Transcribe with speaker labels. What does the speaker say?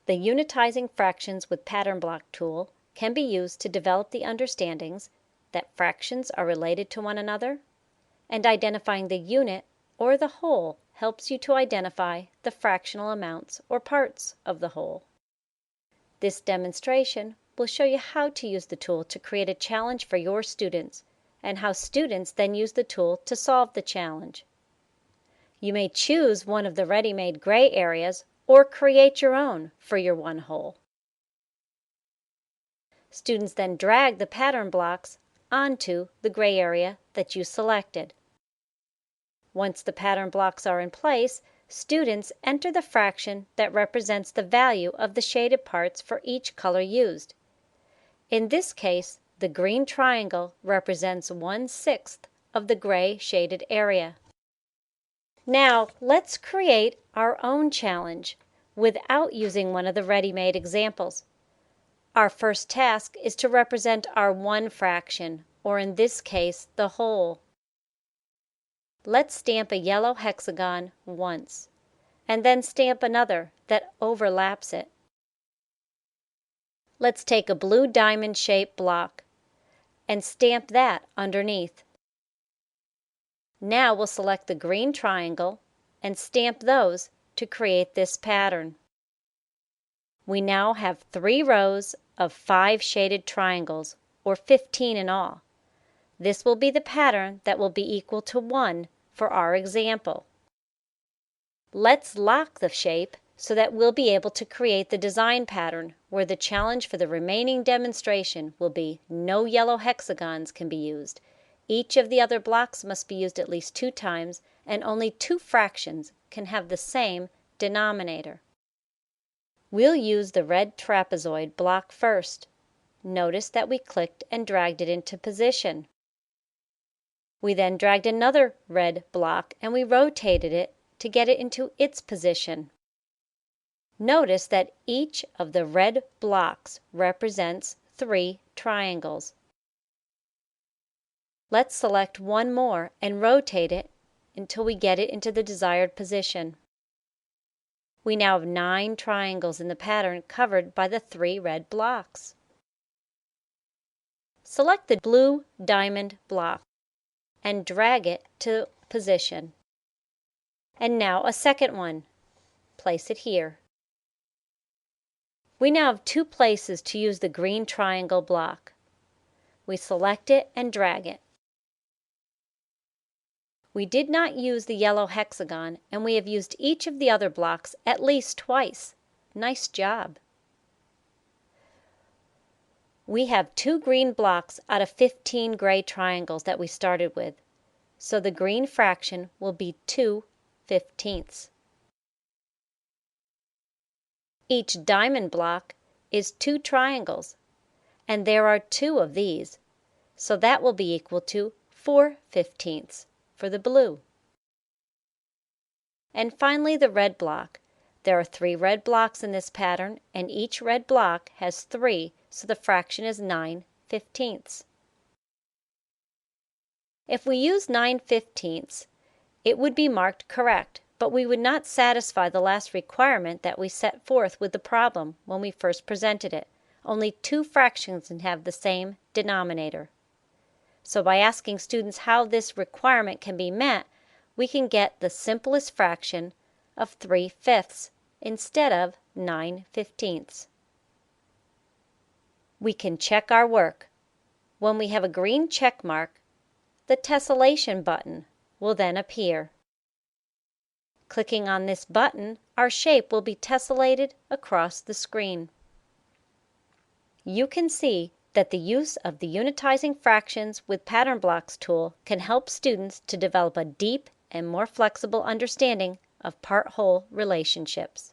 Speaker 1: The Unitizing Fractions with Pattern Block tool can be used to develop the understandings that fractions are related to one another, and identifying the unit or the whole helps you to identify the fractional amounts or parts of the whole. This demonstration will show you how to use the tool to create a challenge for your students and how students then use the tool to solve the challenge. You may choose one of the ready-made gray areas or create your own for your one whole. Students then drag the pattern blocks onto the gray area that you selected. Once the pattern blocks are in place, students enter the fraction that represents the value of the shaded parts for each color used. In this case, the green triangle represents 1/6 of the gray shaded area. Now, let's create our own challenge without using one of the ready-made examples. Our first task is to represent our one fraction, or in this case, the whole. Let's stamp a yellow hexagon once, and then stamp another that overlaps it. Let's take a blue diamond-shaped block and stamp that underneath. Now we'll select the green triangle and stamp those to create this pattern. We now have 3 rows of 5 shaded triangles, or 15 in all. This will be the pattern that will be equal to 1 for our example. Let's lock the shape so that we'll be able to create the design pattern where the challenge for the remaining demonstration will be no yellow hexagons can be used. Each of the other blocks must be used at least 2 times, and only 2 fractions can have the same denominator. We'll use the red trapezoid block first. Notice that we clicked and dragged it into position. We then dragged another red block and we rotated it to get it into its position. Notice that each of the red blocks represents 3 triangles. Let's select one more and rotate it until we get it into the desired position. We now have 9 triangles in the pattern covered by the 3 red blocks. Select the blue diamond block and drag it to position. And now a second one. Place it here. We now have 2 places to use the green triangle block. We select it and drag it. We did not use the yellow hexagon, and we have used each of the other blocks at least twice. Nice job. We have 2 green blocks out of 15 gray triangles that we started with, so the green fraction will be 2/15. Each diamond block is 2 triangles, and there are 2 of these, so that will be equal to 4/15 for the blue. And finally the red block. There are 3 red blocks in this pattern, and each red block has 3, so the fraction is 9/15. If we use 9/15, it would be marked correct, but we would not satisfy the last requirement that we set forth with the problem when we first presented it. Only 2 fractions can have the same denominator. So by asking students how this requirement can be met, we can get the simplest fraction of 3/5 instead of 9/15. We can check our work. When we have a green check mark, the tessellation button will then appear. Clicking on this button, our shape will be tessellated across the screen. You can see that the use of the Unitizing Fractions with Pattern Blocks tool can help students to develop a deep and more flexible understanding of part-whole relationships.